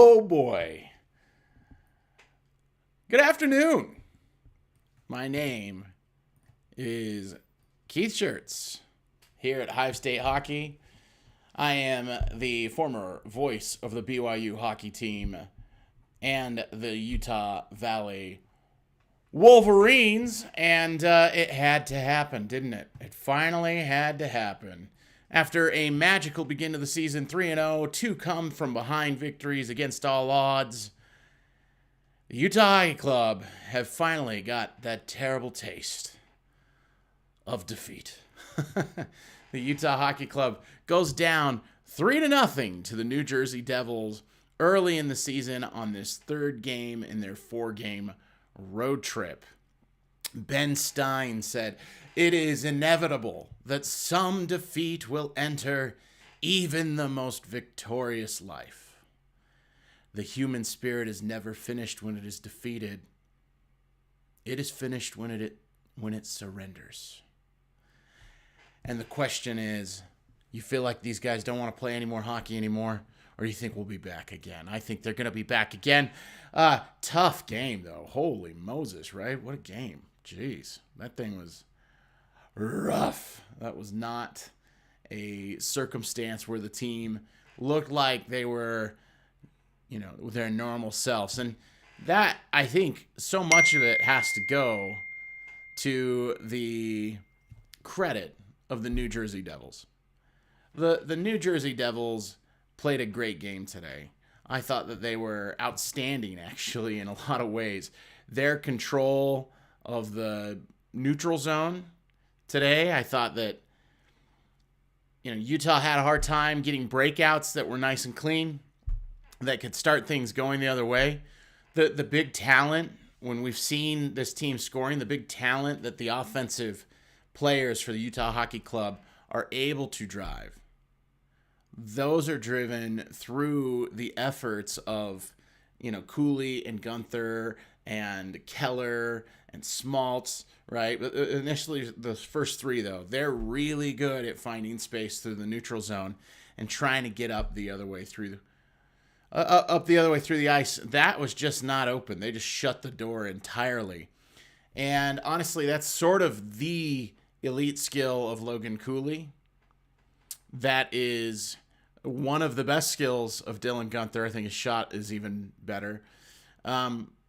Oh boy. Good afternoon. My name is Keith Shirts here at Hive State Hockey. I am the former voice of the BYU hockey team and the Utah Valley Wolverines, and it had to happen, didn't it? It finally had to happen. After a magical beginning of the season, 3-0, 2 come from behind victories against all odds, the Utah Hockey Club have finally got that terrible taste of defeat. The Utah Hockey Club goes down 3-0 to the New Jersey Devils early in the season on this third game in their 4-game road trip. Ben Stein said, "It is inevitable that some defeat will enter even the most victorious life. The human spirit is never finished when it is defeated. It is finished when it surrenders." And the question is, you feel like these guys don't want to play any more hockey anymore, or you think we'll be back again? I think they're going to be back again. Tough game, though. Holy Moses, right? What a game. Jeez, that thing was rough. That was not a circumstance where the team looked like they were, their normal selves. And that, I think, so much of it has to go to the credit of the New Jersey Devils. The New Jersey Devils played a great game today. I thought that they were outstanding, actually, in a lot of ways. Their control of the neutral zone today, I thought that, Utah had a hard time getting breakouts that were nice and clean, that could start things going the other way. The big talent, when we've seen this team scoring, the big talent that the offensive players for the Utah Hockey Club are able to drive, those are driven through the efforts of, Cooley and Gunther and Keller and Smaltz, right? But initially, the first three, though, they're really good at finding space through the neutral zone and trying to get up the other way through the ice. That was just not open. They just shut the door entirely. And honestly, that's sort of the elite skill of Logan Cooley. That is one of the best skills of Dylan Gunther. I think his shot is even better.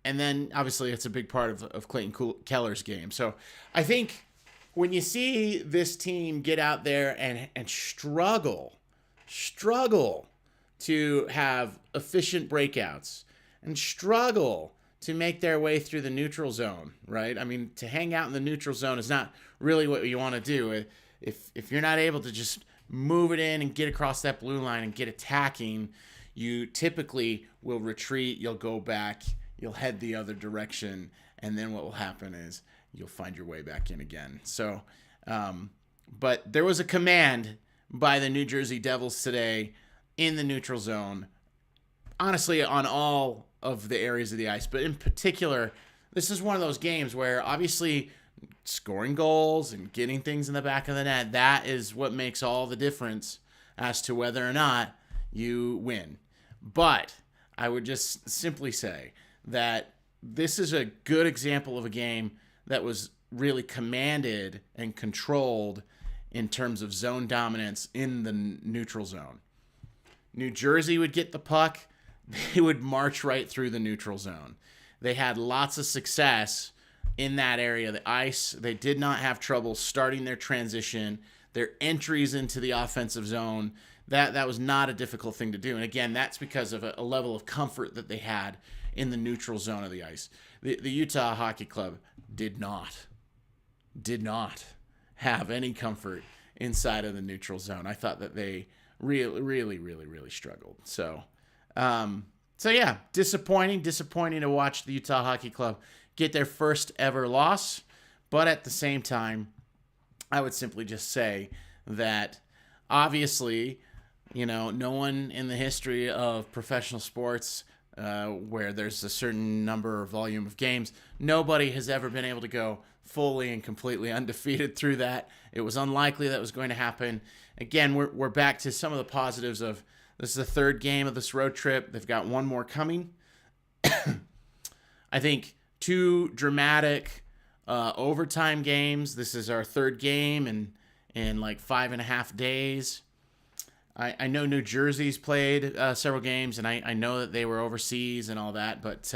And then, obviously, it's a big part of Clayton Keller's game. So I think when you see this team get out there and struggle to have efficient breakouts and struggle to make their way through the neutral zone, right? I mean, to hang out in the neutral zone is not really what you want to do. If you're not able to just move it in and get across that blue line and get attacking, you typically will retreat, you'll go back, you'll head the other direction, and then what will happen is you'll find your way back in again. So, but there was a command by the New Jersey Devils today in the neutral zone, honestly, on all of the areas of the ice. But in particular, this is one of those games where obviously scoring goals and getting things in the back of the net, that is what makes all the difference as to whether or not you win. But I would just simply say that this is a good example of a game that was really commanded and controlled in terms of zone dominance in the neutral zone. New Jersey would get the puck. They would march right through the neutral zone. They had lots of success in that area of the ice. They did not have trouble starting their transition, their entries into the offensive zone. That was not a difficult thing to do. And again, that's because of a level of comfort that they had in the neutral zone of the ice. The Utah Hockey Club did not have any comfort inside of the neutral zone. I thought that they really struggled. So yeah, disappointing to watch the Utah Hockey Club get their first ever loss. But at the same time, I would simply just say that obviously, no one in the history of professional sports where there's a certain number or volume of games, nobody has ever been able to go fully and completely undefeated through that. It was unlikely that was going to happen. Again, we're back to some of the positives of This is the third game of this road trip. They've got one more coming. I think 2 dramatic overtime games. This is our third game in like 5.5 days. I know New Jersey's played several games, and I know that they were overseas and all that, but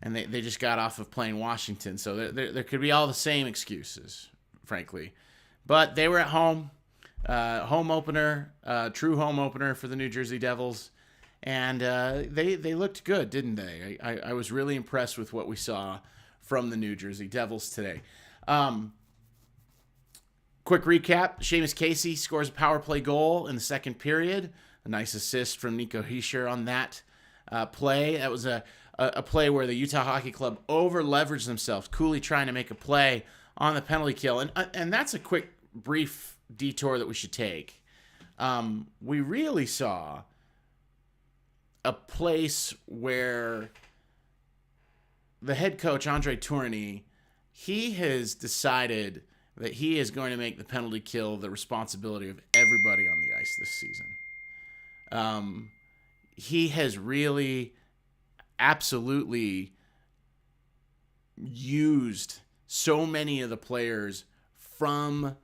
and they just got off of playing Washington, so there could be all the same excuses, frankly. But they were at home, home opener, true home opener for the New Jersey Devils, and they looked good, didn't they? I was really impressed with what we saw from the New Jersey Devils today. Quick recap, Seamus Casey scores a power play goal in the second period. A nice assist from Nico Hischier on that play. That was a play where the Utah Hockey Club over-leveraged themselves, Cooley trying to make a play on the penalty kill. And that's a quick, brief detour that we should take. We really saw a place where the head coach, Andre Tourigny, he has decided that he is going to make the penalty kill the responsibility of everybody on the ice this season. He has really absolutely used so many of the players from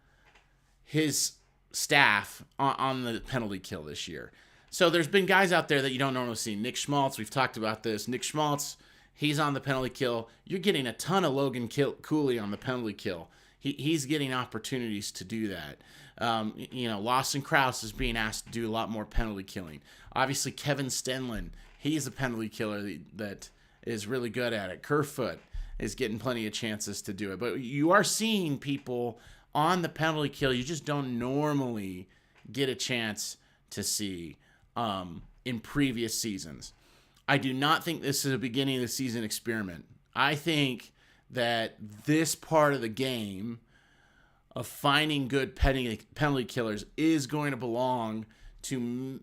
his staff on the penalty kill this year. So there's been guys out there that you don't normally see. Nick Schmaltz, we've talked about this. Nick Schmaltz, he's on the penalty kill. You're getting a ton of Logan Cooley on the penalty kill. He's getting opportunities to do that. Lawson Krause is being asked to do a lot more penalty killing. Obviously, Kevin Stenlund, he's a penalty killer that is really good at it. Kerfoot is getting plenty of chances to do it. But you are seeing people on the penalty kill you just don't normally get a chance to see in previous seasons. I do not think this is a beginning of the season experiment. I think that this part of the game of finding good penalty killers is going to belong to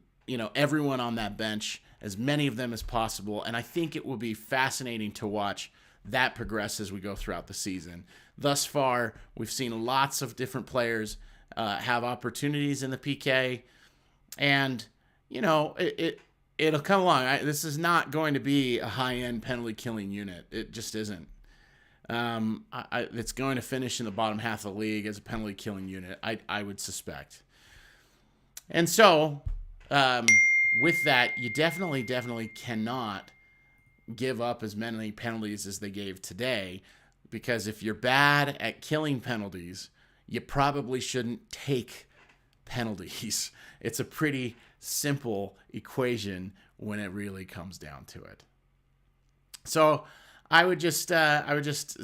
everyone on that bench, as many of them as possible, and I think it will be fascinating to watch that progress as we go throughout the season. Thus far, we've seen lots of different players have opportunities in the PK, and it'll come along. This is not going to be a high-end penalty killing unit. It just isn't. It's going to finish in the bottom half of the league as a penalty killing unit, I would suspect. And so, with that, you definitely cannot give up as many penalties as they gave today, because if you're bad at killing penalties, you probably shouldn't take penalties. It's a pretty simple equation when it really comes down to it. So I would just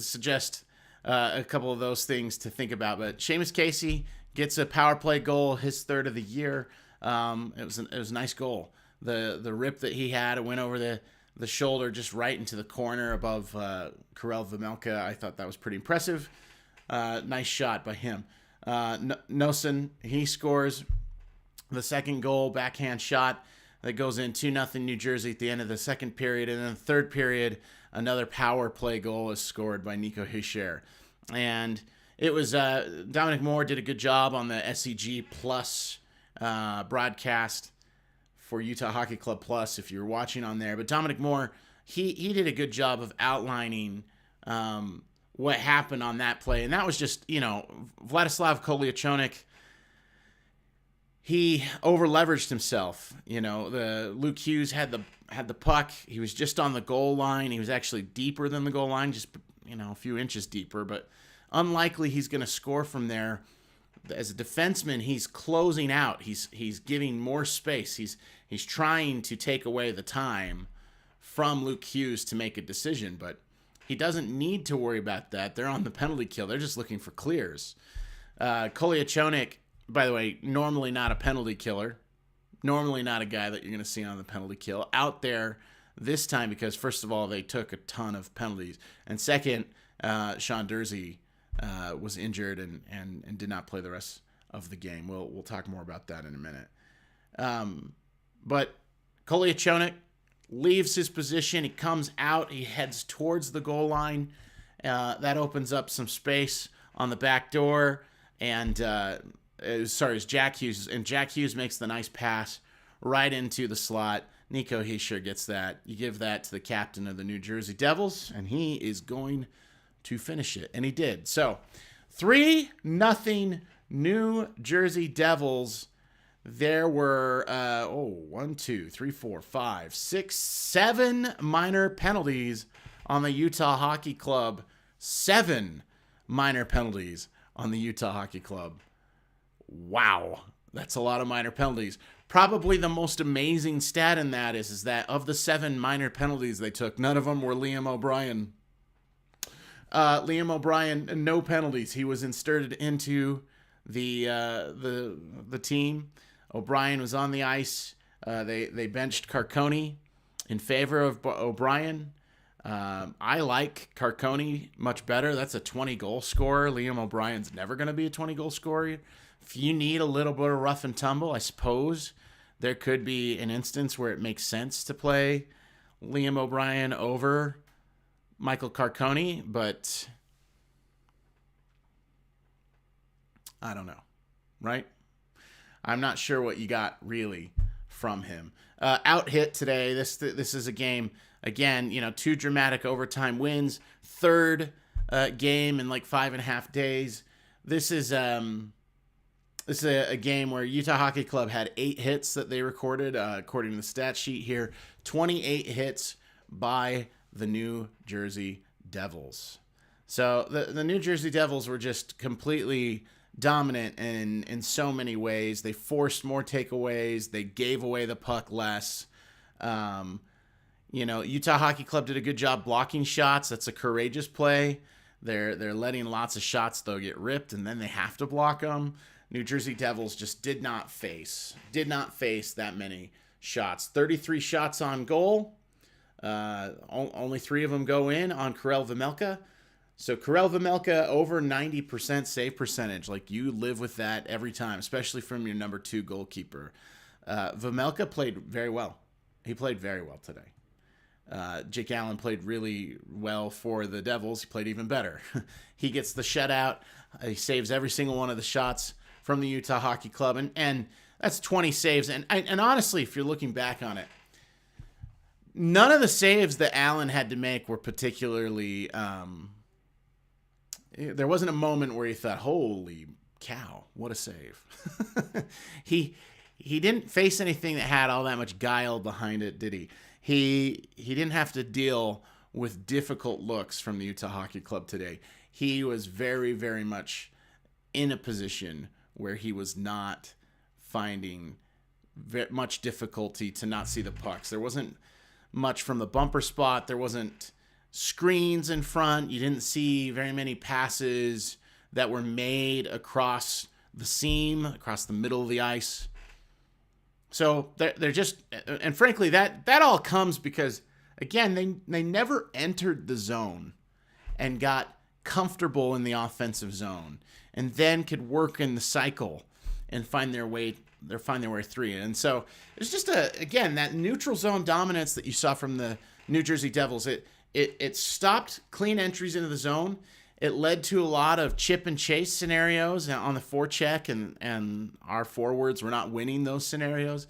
suggest a couple of those things to think about. But Seamus Casey gets a power play goal, his third of the year. It was a nice goal. The rip that he had, it went over the shoulder just right into the corner above Karel Vejmelka. I thought that was pretty impressive. Nice shot by him. Nosen, he scores the second goal, backhand shot that goes in 2-0 New Jersey at the end of the second period. And then the third period, another power play goal is scored by Nico Hischier. And it was Dominic Moore did a good job on the SCG Plus broadcast for Utah Hockey Club Plus, if you're watching on there. But Dominic Moore, he did a good job of outlining what happened on that play. And that was just, Vladislav Kolyachonok, he over-leveraged himself. The Luke Hughes had the puck. He was just on the goal line. He was actually deeper than the goal line, just a few inches deeper. But unlikely he's going to score from there. As a defenseman, he's closing out. He's giving more space. He's trying to take away the time from Luke Hughes to make a decision. But he doesn't need to worry about that. They're on the penalty kill. They're just looking for clears. Kolyachonok, by the way, normally not a penalty killer. Normally not a guy that you're going to see on the penalty kill. Out there this time because, first of all, they took a ton of penalties. And second, Sean Dursey was injured and did not play the rest of the game. We'll talk more about that in a minute. But Kolyachonok leaves his position. He comes out. He heads towards the goal line. That opens up some space on the back door. And it's Jack Hughes. And Jack Hughes makes the nice pass right into the slot. Nico Hischier gets that. You give that to the captain of the New Jersey Devils, and he is going to finish it. And he did. So 3-0 New Jersey Devils. There were, 1, 2, 3, 4, 5, 6, 7 minor penalties on the Utah Hockey Club. 7 minor penalties on the Utah Hockey Club. Wow. That's a lot of minor penalties. Probably the most amazing stat in that is that of the 7 minor penalties they took, none of them were Liam O'Brien. Liam O'Brien, no penalties. He was inserted into the team. O'Brien was on the ice. They benched Carcone in favor of O'Brien. I like Carcone much better. That's a 20-goal scorer. Liam O'Brien's never going to be a 20-goal scorer. If you need a little bit of rough and tumble, I suppose there could be an instance where it makes sense to play Liam O'Brien over Michael Carcone, but I don't know, right? I'm not sure what you got really from him. Out hit today. This is a game, again, 2 dramatic overtime wins, third game in like 5.5 days. This is a game where Utah Hockey Club had 8 hits that they recorded, according to the stat sheet here. 28 hits by the New Jersey Devils. So the New Jersey Devils were just completely dominant in so many ways. They forced more takeaways. They gave away the puck less. Utah Hockey Club did a good job blocking shots. That's a courageous play. They're letting lots of shots, though, get ripped, and then they have to block them. New Jersey Devils just did not face that many shots. 33 shots on goal. Only 3 of them go in on Karel Vejmelka. So Karel Vejmelka, over 90% save percentage. Like, you live with that every time, especially from your number 2 goalkeeper. Vejmelka played very well. He played very well today. Jake Allen played really well for the Devils. He played even better. He gets the shutout. He saves every single one of the shots from the Utah Hockey Club, and that's 20 saves. And honestly, if you're looking back on it, none of the saves that Allen had to make were particularly. There wasn't a moment where you thought, "Holy cow, what a save!" He didn't face anything that had all that much guile behind it, did he? He didn't have to deal with difficult looks from the Utah Hockey Club today. He was very, very much in a position where he was not finding much difficulty to not see the pucks. There wasn't much from the bumper spot. There wasn't screens in front. You didn't see very many passes that were made across the seam, across the middle of the ice. So they're just, and frankly, that all comes because, again, they never entered the zone and got comfortable in the offensive zone, and then could work in the cycle and find their way through. And so it's just again, that neutral zone dominance that you saw from the New Jersey Devils. It stopped clean entries into the zone. It led to a lot of chip and chase scenarios on the forecheck, and our forwards were not winning those scenarios.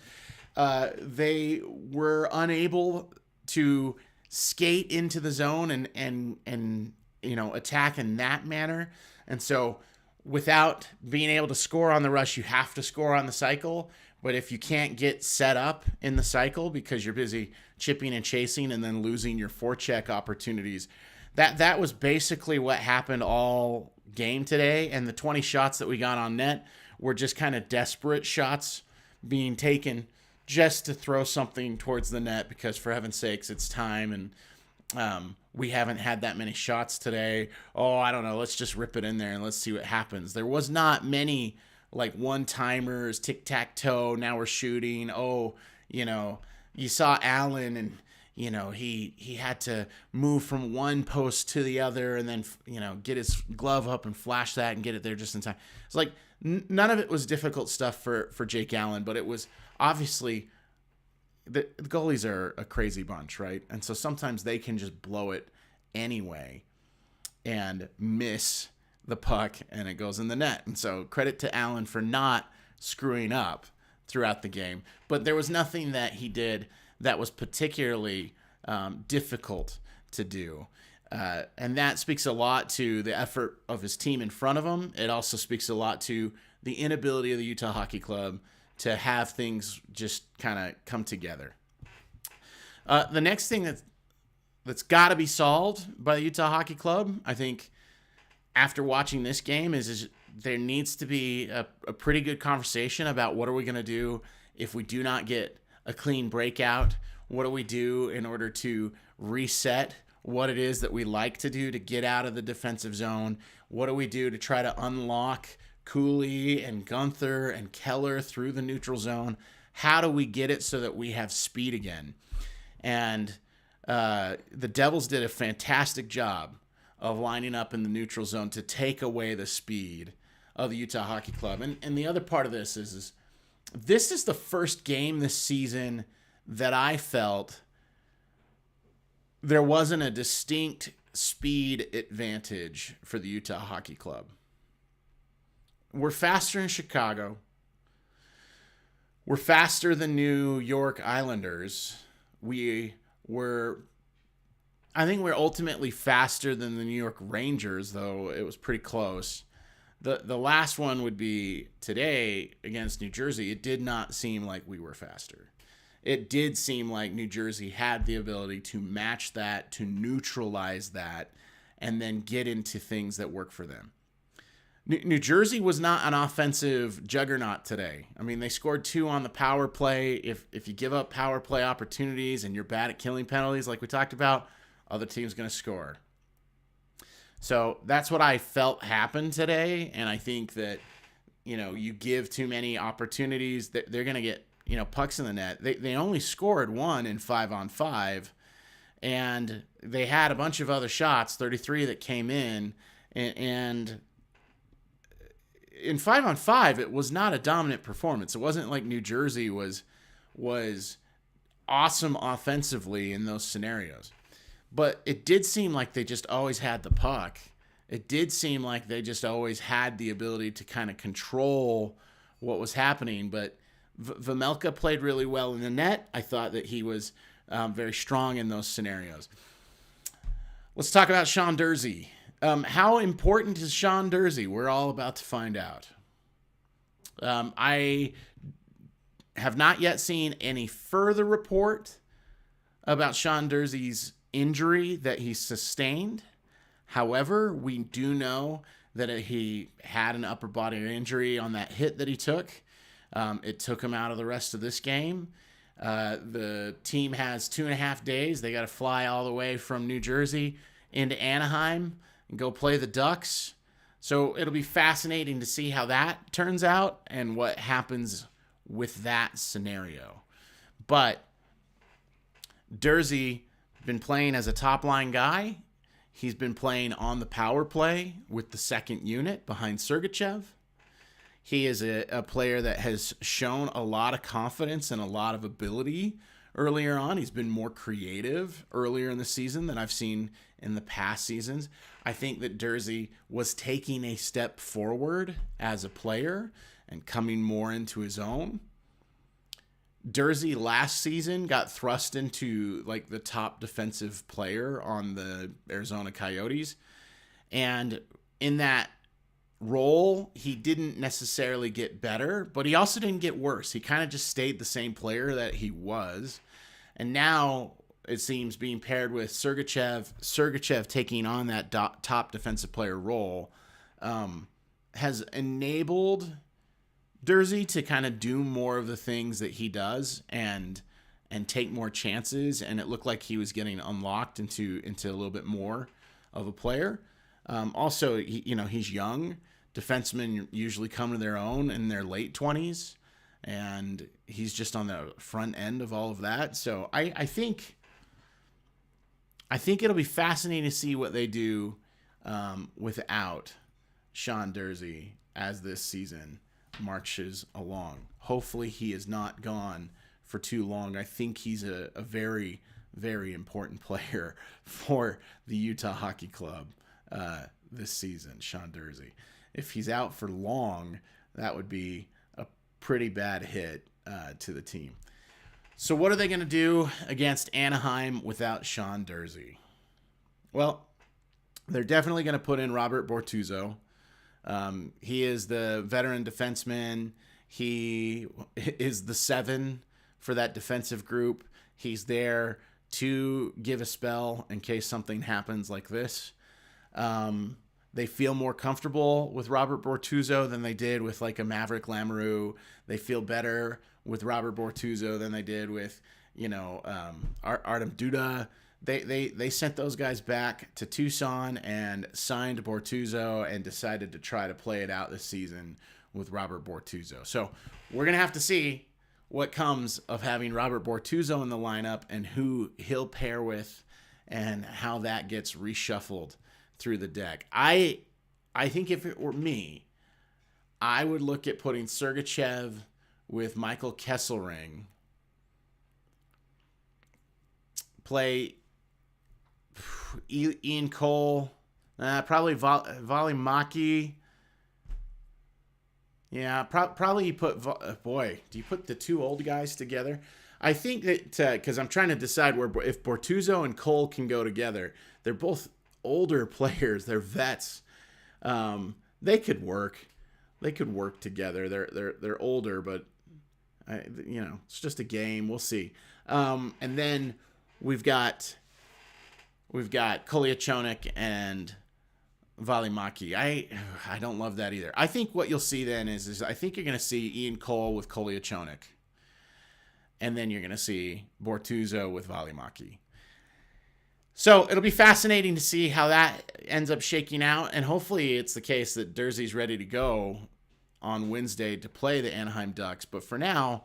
They were unable to skate into the zone and attack in that manner. And so without being able to score on the rush, you have to score on the cycle. But if you can't get set up in the cycle because you're busy chipping and chasing and then losing your forecheck opportunities, that was basically what happened all game today. And the 20 shots that we got on net were just kind of desperate shots being taken just to throw something towards the net because, for heaven's sakes, it's time. And we haven't had that many shots today. Oh, I don't know. Let's just rip it in there and let's see what happens. There was not many like one-timers, tic-tac-toe, now we're shooting. Oh, you saw Allen and, he had to move from one post to the other and then, get his glove up and flash that and get it there just in time. It's like none of it was difficult stuff for Jake Allen, but it was obviously the goalies are a crazy bunch, right? And so sometimes they can just blow it anyway and miss the puck and it goes in the net. And so credit to Allen for not screwing up throughout the game, but there was nothing that he did that was particularly difficult to do. And that speaks a lot to the effort of his team in front of him. It also speaks a lot to the inability of the Utah Hockey Club to have things just kind of come together. The next thing that's got to be solved by the Utah Hockey Club, I think, after watching this game, is there needs to be a pretty good conversation about what are we going to do if we do not get a clean breakout. What do we do in order to reset what it is that we like to do to get out of the defensive zone? What do we do to try to unlock Cooley and Gunther and Keller through the neutral zone? How do we get it so that we have speed again? And the Devils did a fantastic job of lining up in the neutral zone to take away the speed of the Utah Hockey Club. And the other part of this is this is the first game this season that I felt there wasn't a distinct speed advantage for the Utah Hockey Club. We're faster in Chicago. We're faster than New York Islanders. I think we're ultimately faster than the New York Rangers, though it was pretty close. The last one would be today against New Jersey. It did not seem like we were faster. It did seem like New Jersey had the ability to match that, to neutralize that, and then get into things that work for them. New Jersey was not an offensive juggernaut today. I mean, they scored 2 on the power play. If you give up power play opportunities and you're bad at killing penalties like we talked about, other team's going to score. So that's what I felt happened today, and I think that, you give too many opportunities, they're going to get, pucks in the net. They only scored 1 in 5-on-5, and they had a bunch of other shots, 33 that came in, and in 5-on-5, it was not a dominant performance. It wasn't like New Jersey was awesome offensively in those scenarios. But it did seem like they just always had the puck. It did seem like they just always had the ability to kind of control what was happening. But Vejmelka played really well in the net. I thought that he was very strong in those scenarios. Let's talk about Sean Durzi. How important is Sean Durzi? We're all about to find out. I have not yet seen any further report about Sean Durzi's injury that he sustained. However, we do know that he had an upper body injury on that hit that he took. It took him out of the rest of this game. The team has 2.5 days. They got to fly all the way from New Jersey into Anaheim and go play the Ducks. So it'll be fascinating to see how that turns out and what happens with that scenario. But Durzi been playing as a top-line guy. He's been playing on the power play with the second unit behind Sergachev. He is a player that has shown a lot of confidence and a lot of ability earlier on. He's been more creative earlier in the season than I've seen in the past seasons. I think that Durzi was taking a step forward as a player and coming more into his own. Durzi last season got thrust into like the top defensive player on the Arizona Coyotes. And in that role, he didn't necessarily get better, but he also didn't get worse. He kind of just stayed the same player that he was. And now it seems being paired with Sergachev taking on that top defensive player role has enabled Durzi to kind of do more of the things that he does and take more chances, and it looked like he was getting unlocked into a little bit more of a player. Also, he's young. Defensemen usually come to their own in their late 20s, and he's just on the front end of all of that. So I think it'll be fascinating to see what they do without Sean Durzi as this season marches along. Hopefully he is not gone for too long. I think he's a very, very important player for the Utah Hockey Club this season, Sean Durzi. If he's out for long, that would be a pretty bad hit to the team. So what are they going to do against Anaheim without Sean Durzi? Well, they're definitely going to put in Robert Bortuzzo. He is the veteran defenseman. He is the 7 for that defensive group. He's there to give a spell in case something happens like this. They feel more comfortable with Robert Bortuzzo than they did with like a Maverick Lamoureux. They feel better with Robert Bortuzzo than they did with, Artem Duda. They sent those guys back to Tucson and signed Bortuzzo and decided to try to play it out this season with Robert Bortuzzo. So we're going to have to see what comes of having Robert Bortuzzo in the lineup and who he'll pair with and how that gets reshuffled through the deck. I think if it were me, I would look at putting Sergachev with Michael Kesselring. Play Ian Cole, probably Valimaki. Yeah, probably you put... Boy, do you put the two old guys together? I think that... Because I'm trying to decide if Bortuzzo and Cole can go together. They're both older players. They're vets. They could work. They could work together. They're older, but... it's just a game. We'll see. And then we've got Kolyachonok and Valimaki. I don't love that either. I think what you'll see then is I think you're going to see Ian Cole with Kolyachonok. And then you're going to see Bortuzzo with Valimaki. So it'll be fascinating to see how that ends up shaking out. And hopefully it's the case that Durzi's ready to go on Wednesday to play the Anaheim Ducks. But for now,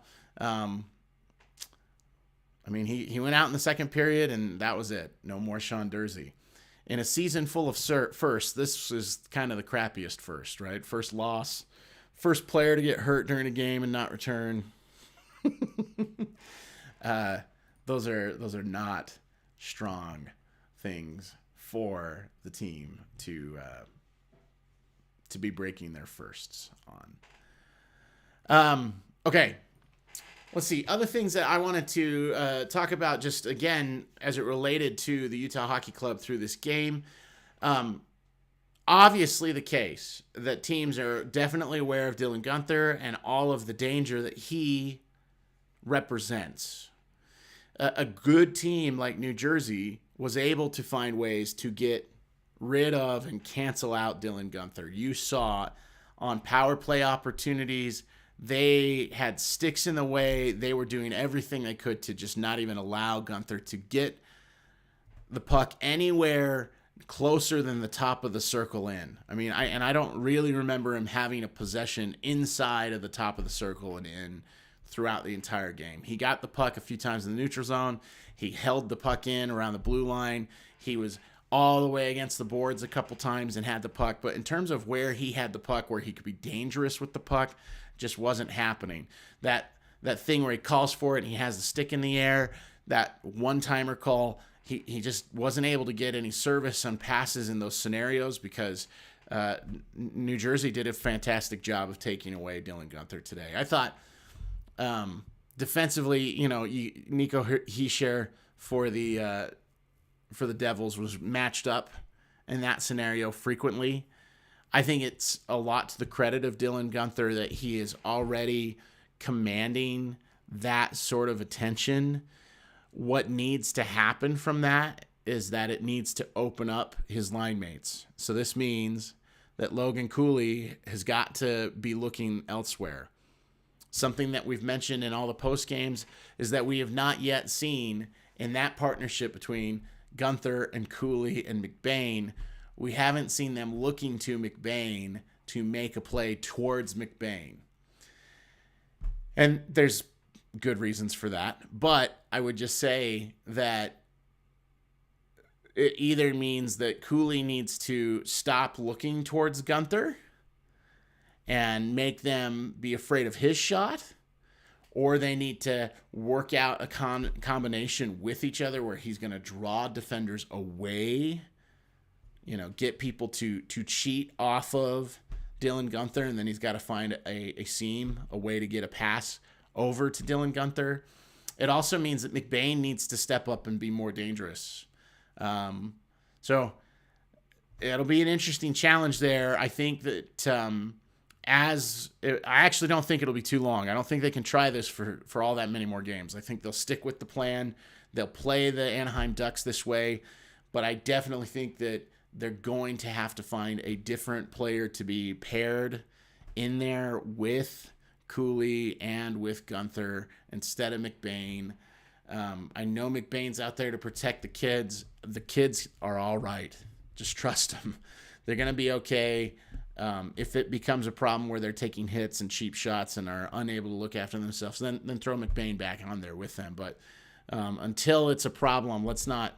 he went out in the second period, and that was it. No more Sean Durzi. In a season full of firsts, this is kind of the crappiest first, right? First loss. First player to get hurt during a game and not return. Those are not strong things for the team to be breaking their firsts on. Okay. Let's see. Other things that I wanted to talk about just, again, as it related to the Utah Hockey Club through this game. Obviously the case that teams are definitely aware of Dylan Guenther and all of the danger that he represents. A good team like New Jersey was able to find ways to get rid of and cancel out Dylan Guenther. You saw on power play opportunities, they had sticks in the way. They were doing everything they could to just not even allow Guenther to get the puck anywhere closer than the top of the circle in. I don't really remember him having a possession inside of the top of the circle and in throughout the entire game. He got the puck a few times in the neutral zone. He held the puck in around the blue line. He was all the way against the boards a couple times and had the puck. But in terms of where he had the puck, where he could be dangerous with the puck, just wasn't happening. That thing where he calls for it and he has the stick in the air, that one-timer call, he just wasn't able to get any service on passes in those scenarios because New Jersey did a fantastic job of taking away Dylan Guenther today. I thought defensively, Nico Hischier for the Devils was matched up in that scenario frequently. I think it's a lot to the credit of Dylan Guenther that he is already commanding that sort of attention. What needs to happen from that is that it needs to open up his line mates. So this means that Logan Cooley has got to be looking elsewhere. Something that we've mentioned in all the post games is that we have not yet seen in that partnership between Guenther and Cooley and McBain, we haven't seen them looking to McBain to make a play towards McBain. And there's good reasons for that. But I would just say that it either means that Cooley needs to stop looking towards Guenther and make them be afraid of his shot, or they need to work out a combination with each other where he's going to draw defenders away, get people to cheat off of Dylan Guenther, and then he's got to find a seam, a way to get a pass over to Dylan Guenther. It also means that McBain needs to step up and be more dangerous. So it'll be an interesting challenge there. I think that I actually don't think it'll be too long. I don't think they can try this for all that many more games. I think they'll stick with the plan. They'll play the Anaheim Ducks this way, but I definitely think that they're going to have to find a different player to be paired in there with Cooley and with Guenther instead of McBain. I know McBain's out there to protect the kids. The kids are all right. Just trust them. They're going to be okay. If it becomes a problem where they're taking hits and cheap shots and are unable to look after themselves, then throw McBain back on there with them. But until it's a problem, let's not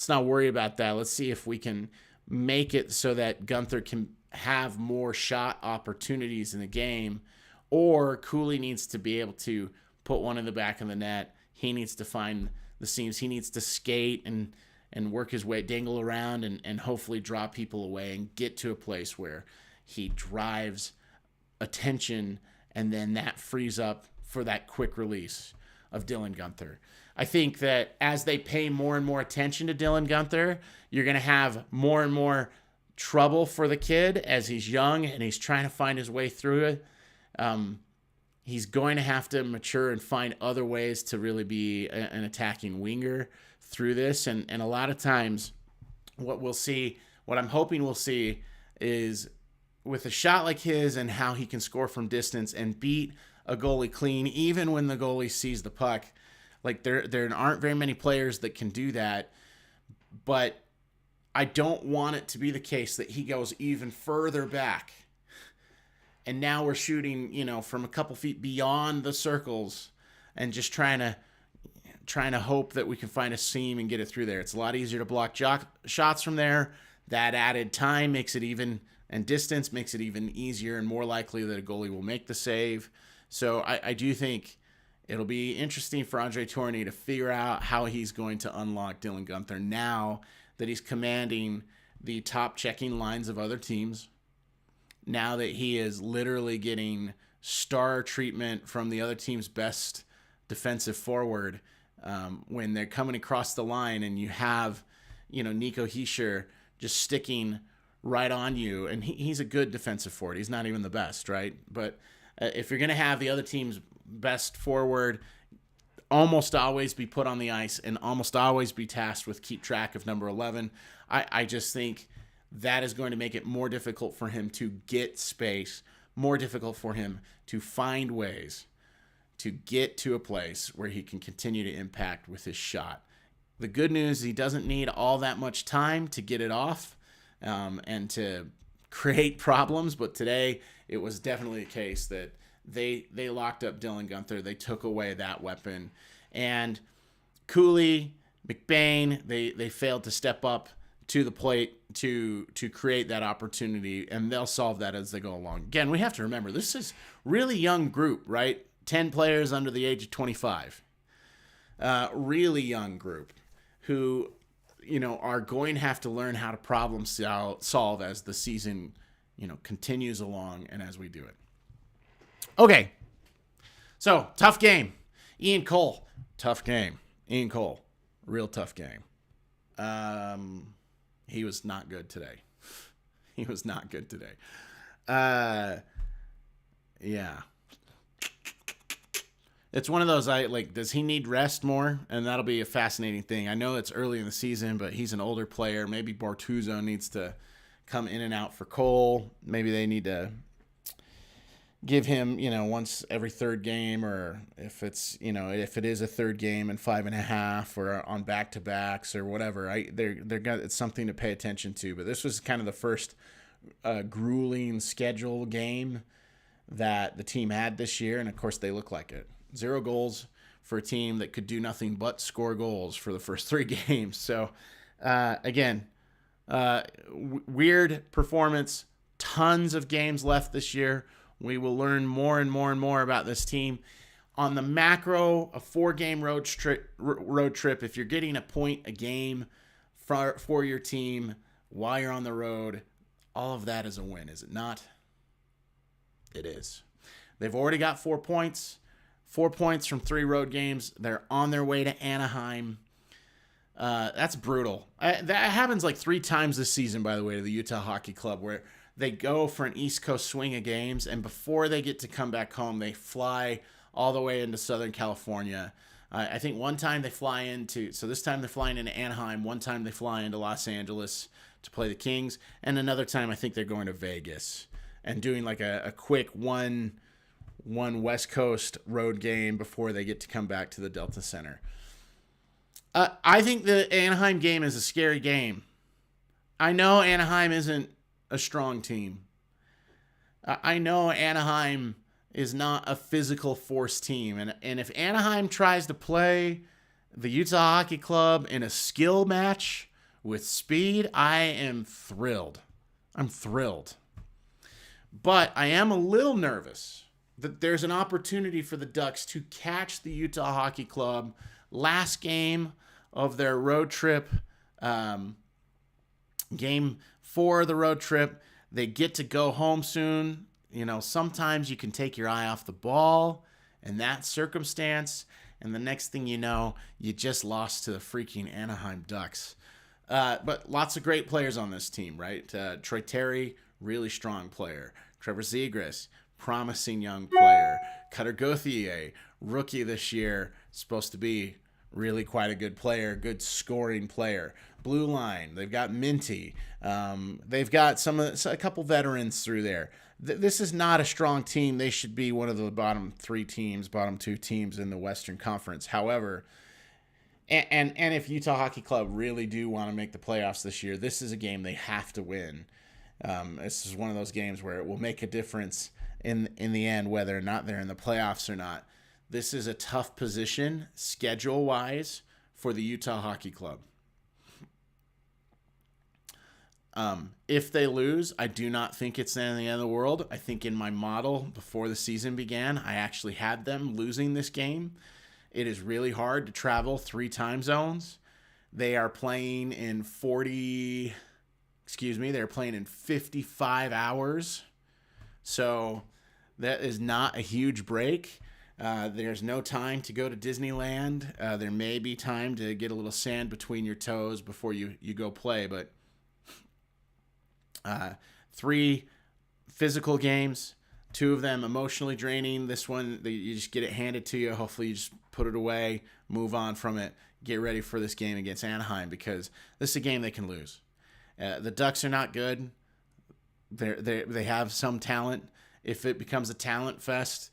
worry about that. Let's see if we can make it so that Guenther can have more shot opportunities in the game, or Cooley needs to be able to put one in the back of the net. He needs to find the seams. He needs to skate and work his way, dangle around, and hopefully draw people away and get to a place where he drives attention, and then that frees up for that quick release of Dylan Guenther. I think that as they pay more and more attention to Dylan Guenther, you're going to have more and more trouble for the kid as he's young and he's trying to find his way through it. He's going to have to mature and find other ways to really be an attacking winger through this. And a lot of times what I'm hoping we'll see is with a shot like his and how he can score from distance and beat a goalie clean, even when the goalie sees the puck. Like there aren't very many players that can do that, but I don't want it to be the case that he goes even further back. And now we're shooting, from a couple feet beyond the circles and just trying to hope that we can find a seam and get it through there. It's a lot easier to block shots from there. That added time makes it even, and distance makes it even easier and more likely that a goalie will make the save. So I do think it'll be interesting for Andre Tourigny to figure out how he's going to unlock Dylan Guenther now that he's commanding the top checking lines of other teams. Now that he is literally getting star treatment from the other team's best defensive forward, when they're coming across the line and you have, Nico Hischier just sticking right on you, and he's a good defensive forward. He's not even the best, right? But if you're going to have the other team's best forward almost always be put on the ice and almost always be tasked with keep track of number 11, I just think that is going to make it more difficult for him to get space, more difficult for him to find ways to get to a place where he can continue to impact with his shot. The good news, he doesn't need all that much time to get it off and to create problems, but today it was definitely the case that they locked up Dylan Guenther. They took away that weapon. And Cooley, McBain, they failed to step up to the plate to create that opportunity, and they'll solve that as they go along. Again, we have to remember, this is really young group, right? 10 players under the age of 25. Really young group who, are going to have to learn how to problem solve as the season, continues along and as we do it. Okay, so tough game. Ian Cole, tough game. Ian Cole, real tough game. He was not good today. He was not good today. Yeah. It's one of those, does he need rest more? And that'll be a fascinating thing. I know it's early in the season, but he's an older player. Maybe Bortuzzo needs to come in and out for Cole. Maybe they need to give him, once every third game, or if it's, if it is a third game and 5.5 or on back-to-backs or whatever, it's something to pay attention to. But this was kind of the first grueling schedule game that the team had this year. And of course they look like it. 0 goals for a team that could do nothing but score goals for the first 3 games. So again, weird performance, tons of games left this year. We will learn more and more and more about this team. On the macro, a 4-game road trip, if you're getting a point a game for your team while you're on the road, all of that is a win, is it not? It is. They've already got 4 points. 4 points from 3 road games. They're on their way to Anaheim. That's brutal. That happens like 3 times this season, by the way, to the Utah Hockey Club, where they go for an East Coast swing of games, and before they get to come back home, they fly all the way into Southern California. I think one time they fly into, so this time they're flying into Anaheim. One time they fly into Los Angeles to play the Kings, and another time I think they're going to Vegas and doing like a quick one West Coast road game before they get to come back to the Delta Center. I think the Anaheim game is a scary game. I know Anaheim isn't a strong team. I know Anaheim is not a physical force team. And if Anaheim tries to play the Utah Hockey Club in a skill match with speed, I am thrilled. I'm thrilled. But I am a little nervous that there's an opportunity for the Ducks to catch the Utah Hockey Club last game of their road trip, game 4 of the road trip. They get to go home soon. You know, sometimes you can take your eye off the ball in that circumstance, and the next thing you know, you just lost to the freaking Anaheim Ducks. But lots of great players on this team, right? Troy Terry, really strong player. Trevor Zegras, promising young player. Cutter Gauthier, rookie this year, supposed to be really quite a good player, good scoring player. Blue line, they've got Minty. They've got a couple veterans through there. This is not a strong team. They should be one of the bottom 2 teams in the Western Conference. However, and if Utah Hockey Club really do want to make the playoffs this year, this is a game they have to win. This is one of those games where it will make a difference in the end, whether or not they're in the playoffs or not. This is a tough position schedule-wise for the Utah Hockey Club. If they lose, I do not think it's the end of the world. I think in my model before the season began, I actually had them losing this game. It is really hard to travel 3 time zones. They are playing in 55 hours. So that is not a huge break. There's no time to go to Disneyland. There may be time to get a little sand between your toes before you go play, but 3 physical games, 2 of them emotionally draining. This one, you just get it handed to you. Hopefully you just put it away, move on from it, get ready for this game against Anaheim, because this is a game they can lose. The Ducks are not good. They have some talent. If it becomes a talent fest,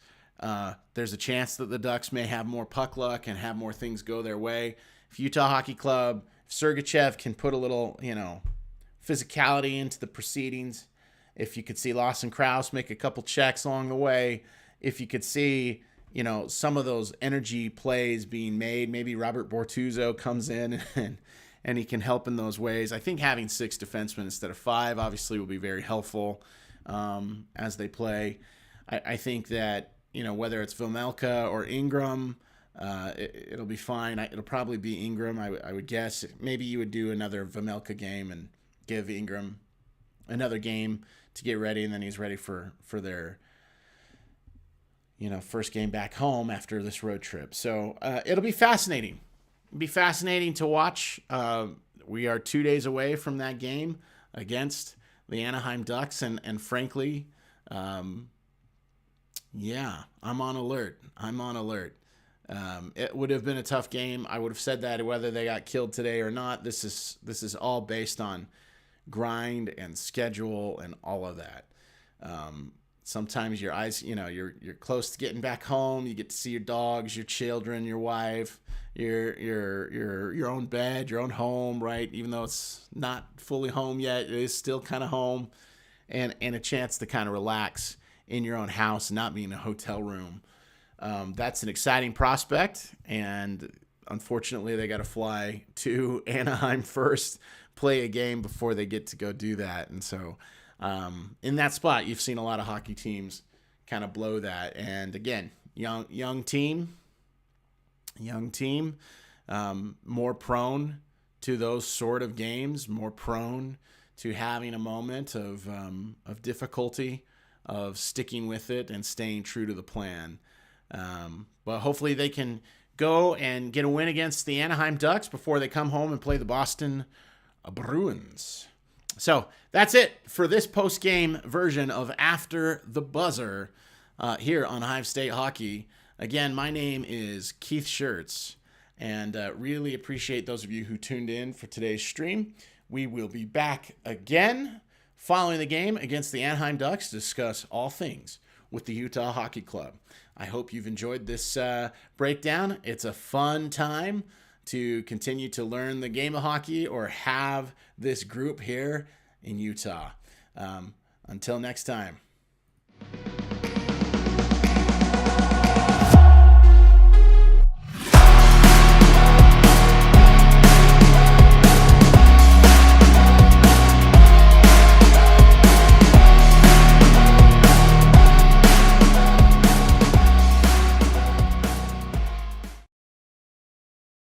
there's a chance that the Ducks may have more puck luck and have more things go their way. If Utah Hockey Club, if Sergachev can put a little, physicality into the proceedings, if you could see Lawson Krause make a couple checks along the way, if you could see, some of those energy plays being made, maybe Robert Bortuzzo comes in and he can help in those ways. I think having 6 defensemen instead of 5 obviously will be very helpful as they play. I think that, whether it's Vejmelka or Ingram, it'll be fine. It'll probably be Ingram, I would guess. Maybe you would do another Vejmelka game and give Ingram another game to get ready, and then he's ready for their first game back home after this road trip. So it'll be fascinating. It'll be fascinating to watch. We are 2 days away from that game against the Anaheim Ducks, and frankly, I'm on alert. It would have been a tough game. I would have said that whether they got killed today or not. This is all based on grind and schedule and all of that. Sometimes your eyes, you're close to getting back home. You get to see your dogs, your children, your wife, your own bed, your own home, right? Even though it's not fully home yet, it is still kind of home, and a chance to kind of relax in your own house, not be in a hotel room. That's an exciting prospect, and unfortunately they got to fly to Anaheim first, play a game before they get to go do that. And so in that spot, you've seen a lot of hockey teams kind of blow that. And again, young team, more prone to those sort of games, more prone to having a moment of difficulty, of sticking with it and staying true to the plan. But hopefully they can go and get a win against the Anaheim Ducks before they come home and play the Boston Bruins. So that's it for this post-game version of After the Buzzer here on Hive State Hockey. Again, my name is Keith Shirts, and really appreciate those of you who tuned in for today's stream. We will be back again following the game against the Anaheim Ducks to discuss all things with the Utah Hockey Club. I hope you've enjoyed this breakdown. It's a fun time to continue to learn the game of hockey or have this group here in Utah. Until next time.